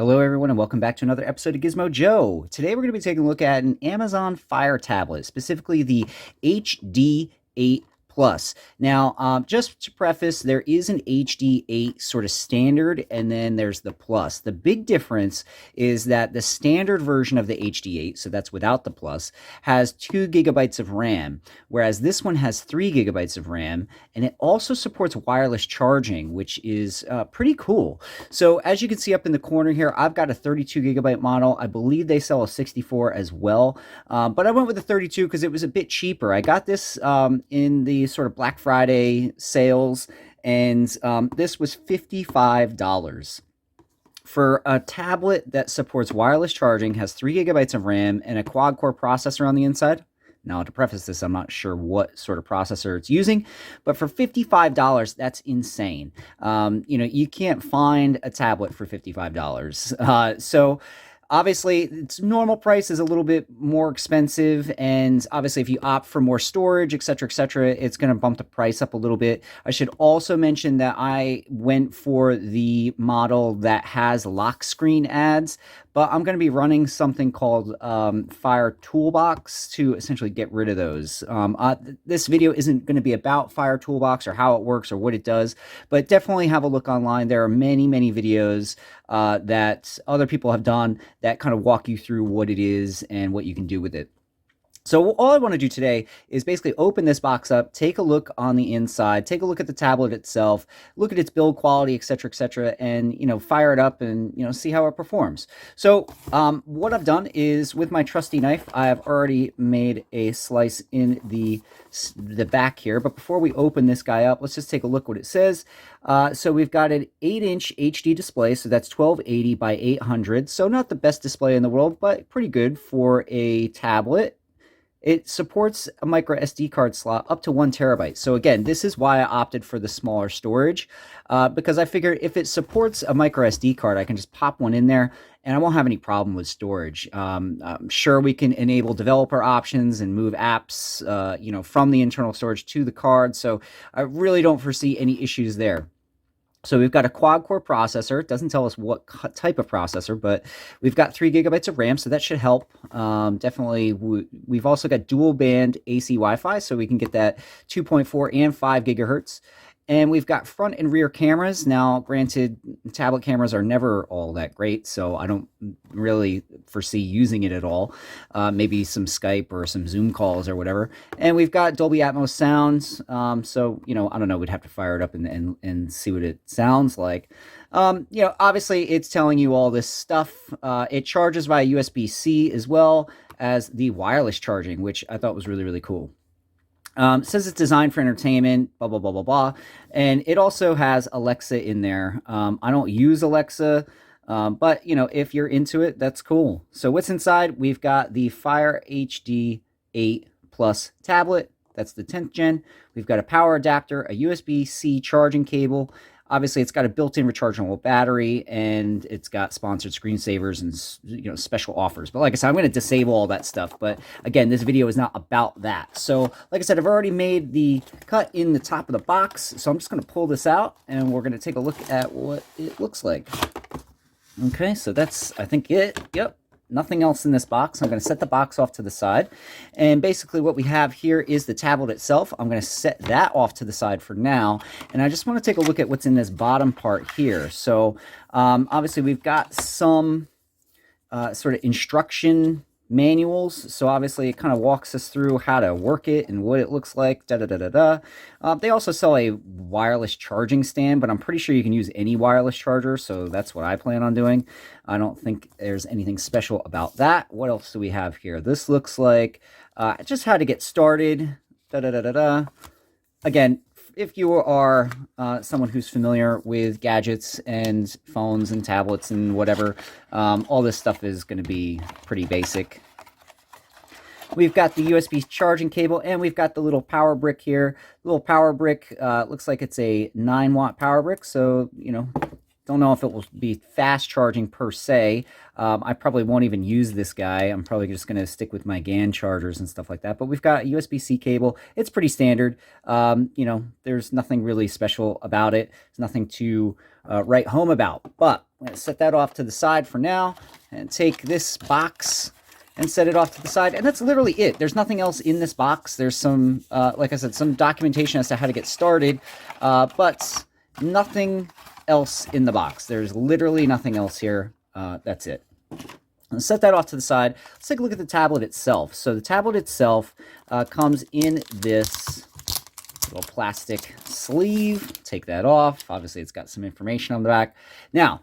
Hello, everyone, and welcome back to another episode of Gizmo Joe. Today, we're going to be taking a look at an Amazon Fire tablet, specifically the HD8 Plus. Now, just to preface, there is an HD8 sort of standard, and then there's the Plus. The big difference is that the standard version of the HD8, so that's without the Plus, has 2 gigabytes of RAM, whereas this one has 3 gigabytes of RAM, and it also supports wireless charging, which is pretty cool. So as you can see up in the corner here, I've got a 32 gigabyte model. I believe they sell a 64 as well, but I went with the 32 because it was a bit cheaper. I got this in the sort of Black Friday sales, and this was $55 for a tablet that supports wireless charging, has 3 gigabytes of RAM, and a quad-core processor on the inside. Now, to preface this, I'm not sure what sort of processor it's using, but for $55, that's insane. You can't find a tablet for $55. So obviously, its normal price is a little bit more expensive, and obviously, if you opt for more storage, et cetera, it's going to bump the price up a little bit. I should also mention that I went for the model that has lock screen ads, but I'm going to be running something called Fire Toolbox to essentially get rid of those. This video isn't going to be about Fire Toolbox or how it works or what it does, but definitely have a look online. There are many, many videos that other people have done that kind of walk you through what it is and what you can do with it. So all I want to do today is basically open this box up, take a look on the inside, take a look at the tablet itself, look at its build quality, et cetera, and fire it up and see how it performs. So what I've done is with my trusty knife, I have already made a slice in the back here. But before we open this guy up, let's just take a look what it says. So we've got an 8-inch HD display, so that's 1280 by 800. So not the best display in the world, but pretty good for a tablet. It supports a micro SD card slot up to 1 terabyte. So again, this is why I opted for the smaller storage, because I figured if it supports a micro SD card, I can just pop one in there and I won't have any problem with storage. I'm sure we can enable developer options and move apps, from the internal storage to the card. So I really don't foresee any issues there. So we've got a quad-core processor. It doesn't tell us what type of processor, but we've got 3 gigabytes of RAM, so that should help. Definitely, we've also got dual-band AC Wi-Fi, so we can get that 2.4 and 5 gigahertz. And we've got front and rear cameras. Now, granted, tablet cameras are never all that great, so I don't really foresee using it at all. Maybe some Skype or some Zoom calls or whatever. And we've got Dolby Atmos sounds. So, I don't know, we'd have to fire it up and see what it sounds like. Obviously, it's telling you all this stuff. It charges via USB-C as well as the wireless charging, which I thought was really, really cool. It says it's designed for entertainment, blah, blah, blah, blah, blah. And it also has Alexa in there. I don't use Alexa, but, if you're into it, that's cool. So what's inside? We've got the Fire HD 8 Plus tablet. That's the 10th gen. We've got a power adapter, a USB-C charging cable. Obviously, it's got a built-in rechargeable battery, and it's got sponsored screensavers and special offers. But like I said, I'm going to disable all that stuff. But again, this video is not about that. So like I said, I've already made the cut in the top of the box. So I'm just going to pull this out, and we're going to take a look at what it looks like. Okay, so that's, I think, it. Yep. Nothing else in this box. I'm going to set the box off to the side. And basically what we have here is the tablet itself. I'm going to set that off to the side for now. And I just want to take a look at what's in this bottom part here. So obviously we've got some sort of instruction manuals. So obviously it kind of walks us through how to work it and what it looks like. They also sell a wireless charging stand, but I'm pretty sure you can use any wireless charger. So that's what I plan on doing. I don't think there's anything special about that. What else do we have here? This looks like just how to get started. Again, if you are someone who's familiar with gadgets and phones and tablets and whatever, all this stuff is going to be pretty basic. We've got the USB charging cable, and we've got the little power brick here. The little power brick looks like it's a 9-watt power brick, so, don't know if it will be fast charging per se. I probably won't even use this guy. I'm probably just going to stick with my GAN chargers and stuff like that. But we've got a USB-C cable. It's pretty standard. There's nothing really special about it. There's nothing to write home about. But I'm going to set that off to the side for now and take this box and set it off to the side. And that's literally it. There's nothing else in this box. There's some, like I said, some documentation as to how to get started, but nothing else in the box. There's literally nothing else here. That's it. Let's set that off to the side. Let's take a look at the tablet itself. So the tablet itself comes in this little plastic sleeve. Take that off. Obviously, it's got some information on the back. Now,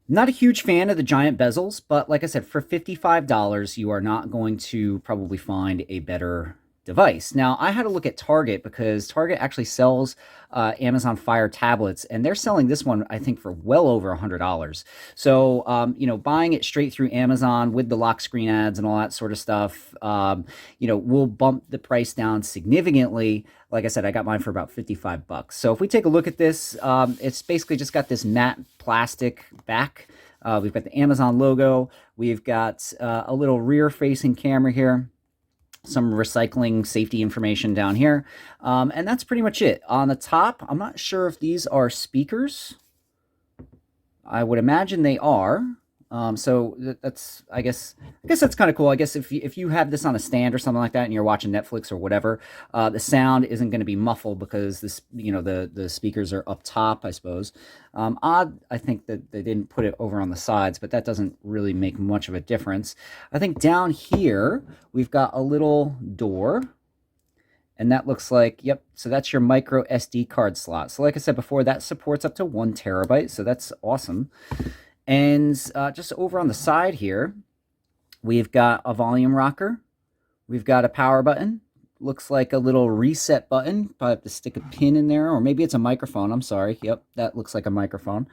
not a huge fan of the giant bezels, but like I said, for $55, you are not going to probably find a better device. Now, I had to look at Target because Target actually sells Amazon Fire tablets, and they're selling this one, I think, for well over $100. So, you know, buying it straight through Amazon with the lock screen ads and all that sort of stuff, you know, will bump the price down significantly. Like I said, I got mine for about 55 bucks. So if we take a look at this, it's basically just got this matte plastic back. We've got the Amazon logo. We've got a little rear-facing camera here. Some recycling safety information down here. And that's pretty much it. On the top, I'm not sure if these are speakers. I would imagine they are. So that's, I guess that's kind of cool. I guess if you have this on a stand or something like that and you're watching Netflix or whatever, the sound isn't going to be muffled because this, you know, the speakers are up top, I suppose. Odd, I think that they didn't put it over on the sides, but that doesn't really make much of a difference. I think down here, we've got a little door. And that looks like, yep, so that's your micro SD card slot. So like I said before, that supports up to 1 terabyte, so that's awesome. And just over on the side here, we've got a volume rocker. We've got a power button. Looks like a little reset button. Probably have to stick a pin in there, or maybe it's a microphone. I'm sorry. Yep, that looks like a microphone.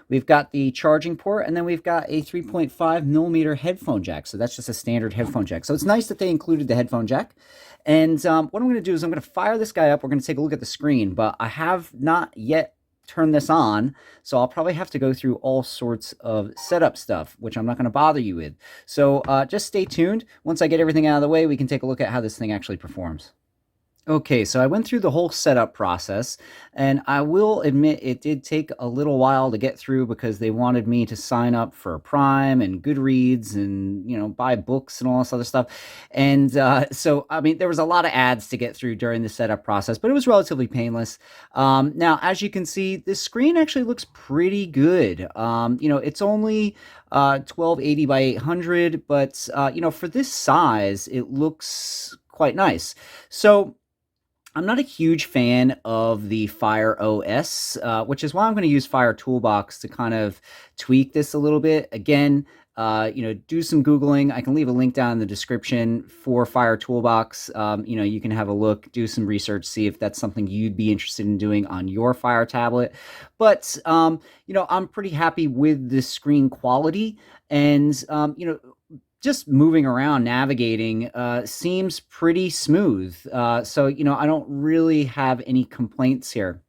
We've got the charging port, and then we've got a 3.5 millimeter headphone jack. So that's just a standard headphone jack. So it's nice that they included the headphone jack. And what I'm going to do is I'm going to fire this guy up. We're going to take a look at the screen, but I have not yet turn this on, so I'll probably have to go through all sorts of setup stuff, which I'm not going to bother you with. So just stay tuned. Once I get everything out of the way, we can take a look at how this thing actually performs. Okay, so I went through the whole setup process, and I will admit it did take a little while to get through because they wanted me to sign up for Prime and Goodreads and, you know, buy books and all this other stuff. And so, I mean, there was a lot of ads to get through during the setup process, but it was relatively painless. Now, as you can see, this screen actually looks pretty good. You know, it's only 1280 by 800, but, you know, for this size, it looks quite nice. So, I'm not a huge fan of the Fire OS, which is why I'm going to use Fire Toolbox to kind of tweak this a little bit. Again, you know, do some Googling. I can leave a link down in the description for Fire Toolbox. You know, you can have a look, do some research, see if that's something you'd be interested in doing on your Fire tablet. But, you know, I'm pretty happy with the screen quality. And, you know, just moving around, navigating, seems pretty smooth. So, you know, I don't really have any complaints here.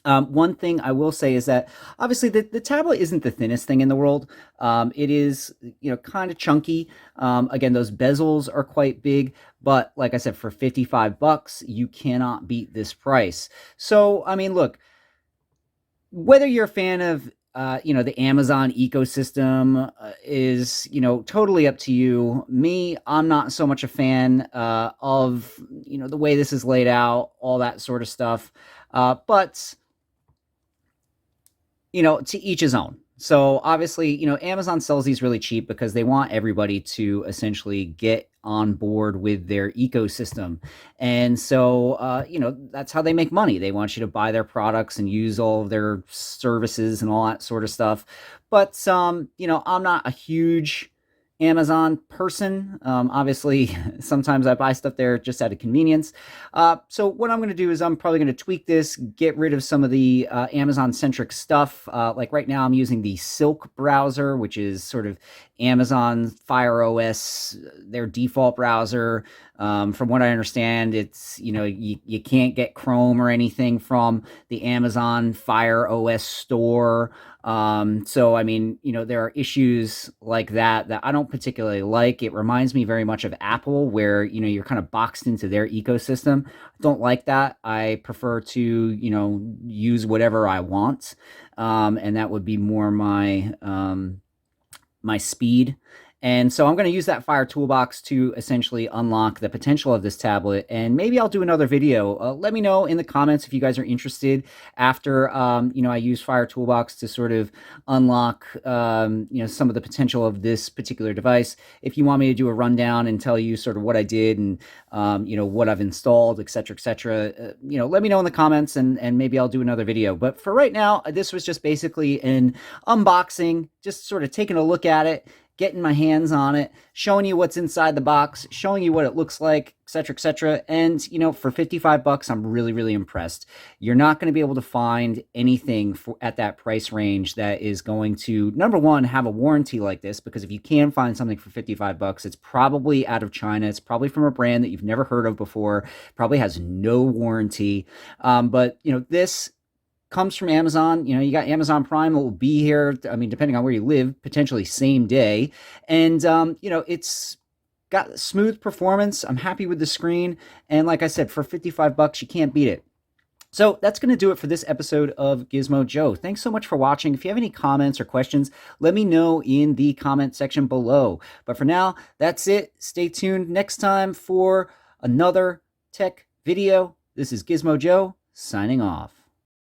One thing I will say is that obviously the tablet isn't the thinnest thing in the world. It is, you know, kind of chunky. Again, those bezels are quite big, but like I said, for 55 bucks, you cannot beat this price. So, I mean, look, whether you're a fan of you know, the Amazon ecosystem is, you know, totally up to you. Me, I'm not so much a fan of, you know, the way this is laid out, all that sort of stuff. But, you know, to each his own. So obviously, you know, Amazon sells these really cheap because they want everybody to essentially get on board with their ecosystem. And so, you know, that's how they make money. They want you to buy their products and use all of their services and all that sort of stuff. But, you know, I'm not a huge Amazon person. Obviously, sometimes I buy stuff there just out of convenience. So what I'm going to do is I'm probably going to tweak this, get rid of some of the Amazon-centric stuff. Like right now, I'm using the Silk browser, which is sort of Amazon Fire OS, their default browser. From what I understand, it's, you can't get Chrome or anything from the Amazon Fire OS store. So I mean, there are issues like that I don't particularly like. It reminds me very much of Apple, where, you're kind of boxed into their ecosystem. I don't like that. I prefer to, use whatever I want. And that would be more my speed. And so I'm going to use that Fire Toolbox to essentially unlock the potential of this tablet. And maybe I'll do another video. Let me know in the comments if you guys are interested after, I use Fire Toolbox to sort of unlock, some of the potential of this particular device. If you want me to do a rundown and tell you sort of what I did and, what I've installed, et cetera, let me know in the comments, and maybe I'll do another video. But for right now, this was just basically an unboxing, just sort of taking a look at it, getting my hands on it, showing you what's inside the box, showing you what it looks like, et cetera. And, for 55 bucks, I'm really, really impressed. You're not going to be able to find anything at that price range that is going to, number one, have a warranty like this, because if you can find something for 55 bucks, it's probably out of China. It's probably from a brand that you've never heard of before, probably has no warranty. But, this comes from Amazon. You got Amazon Prime that will be here, I mean, depending on where you live, potentially same day. And, it's got smooth performance. I'm happy with the screen. And like I said, for 55 bucks, you can't beat it. So that's going to do it for this episode of Gizmo Joe. Thanks so much for watching. If you have any comments or questions, let me know in the comment section below. But for now, that's it. Stay tuned next time for another tech video. This is Gizmo Joe signing off.